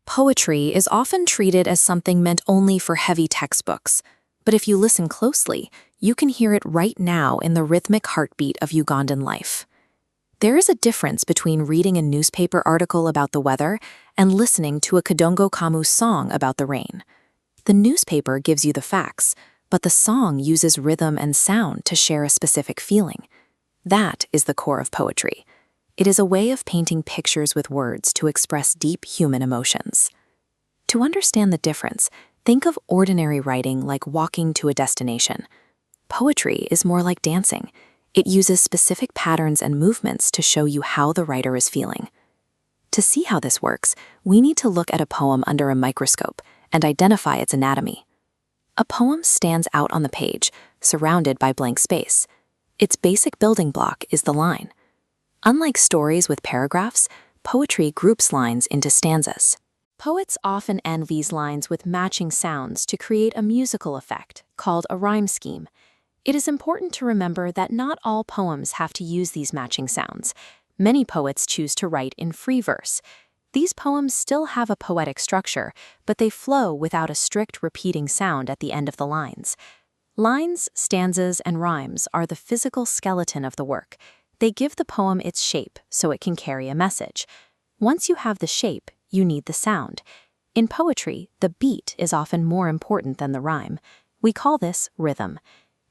Poetry is often treated as something meant only for heavy textbooks, but if you listen closely, you can hear it right now in the rhythmic heartbeat of Ugandan life. There is a difference between reading a newspaper article about the weather and listening to a Kadongo Kamu song about the rain. The newspaper gives you the facts, but the song uses rhythm and sound to share a specific feeling. That is the core of poetry. It is a way of painting pictures with words to express deep human emotions. To understand the difference, think of ordinary writing like walking to a destination. Poetry is more like dancing. It uses specific patterns and movements to show you how the writer is feeling. To see how this works, we need to look at a poem under a microscope and identify its anatomy. A poem stands out on the page, surrounded by blank space. Its basic building block is the line. Unlike stories with paragraphs, poetry groups lines into stanzas. Poets often end these lines with matching sounds to create a musical effect, called a rhyme scheme. It is important to remember that not all poems have to use these matching sounds. Many poets choose to write in free verse. These poems still have a poetic structure, but they flow without a strict repeating sound at the end of the lines. Lines, stanzas, and rhymes are the physical skeleton of the work. They give the poem its shape so it can carry a message. Once you have the shape, you need the sound. In poetry, the beat is often more important than the rhyme. We call this rhythm.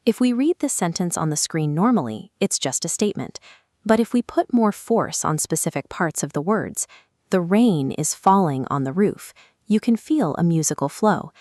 If we read the sentence on the screen normally, it's just a statement. But if we put more force on specific parts of the words, the rain is falling on the roof, you can feel a musical flow.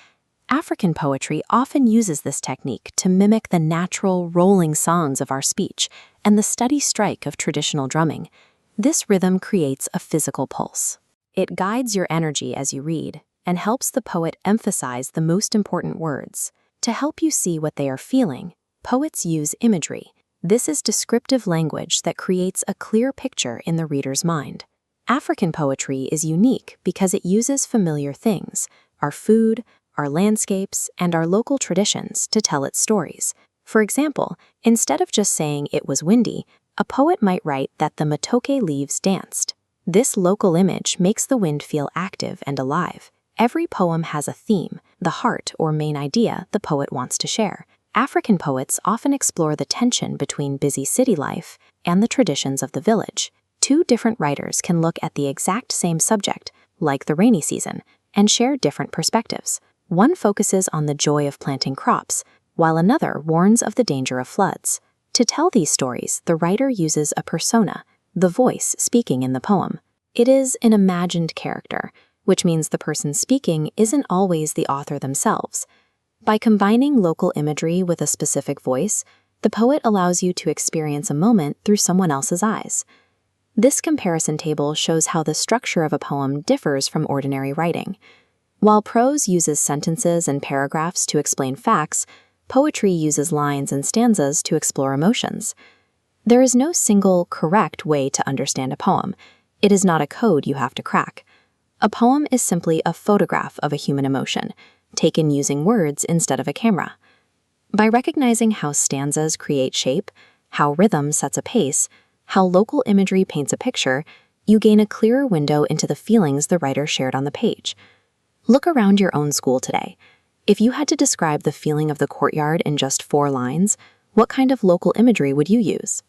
African poetry often uses this technique to mimic the natural, rolling songs of our speech and the steady strike of traditional drumming. This rhythm creates a physical pulse. It guides your energy as you read and helps the poet emphasize the most important words. To help you see what they are feeling, poets use imagery. This is descriptive language that creates a clear picture in the reader's mind. African poetry is unique because it uses familiar things, our food, our landscapes, and our local traditions to tell its stories. For example, instead of just saying it was windy, a poet might write that the matoke leaves danced. This local image makes the wind feel active and alive. Every poem has a theme, the heart or main idea the poet wants to share. African poets often explore the tension between busy city life and the traditions of the village. Two different writers can look at the exact same subject, like the rainy season, and share different perspectives. One focuses on the joy of planting crops, while another warns of the danger of floods. To tell these stories, the writer uses a persona, the voice speaking in the poem. It is an imagined character, which means the person speaking isn't always the author themselves. By combining local imagery with a specific voice, the poet allows you to experience a moment through someone else's eyes. This comparison table shows how the structure of a poem differs from ordinary writing. While prose uses sentences and paragraphs to explain facts, poetry uses lines and stanzas to explore emotions. There is no single, correct way to understand a poem. It is not a code you have to crack. A poem is simply a photograph of a human emotion, taken using words instead of a camera. By recognizing how stanzas create shape, how rhythm sets a pace, how local imagery paints a picture, you gain a clearer window into the feelings the writer shared on the page. Look around your own school today. If you had to describe the feeling of the courtyard in just 4 lines, what kind of local imagery would you use?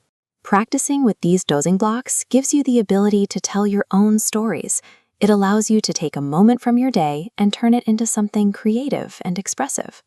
Practicing with these dozing blocks gives you the ability to tell your own stories. It allows you to take a moment from your day and turn it into something creative and expressive.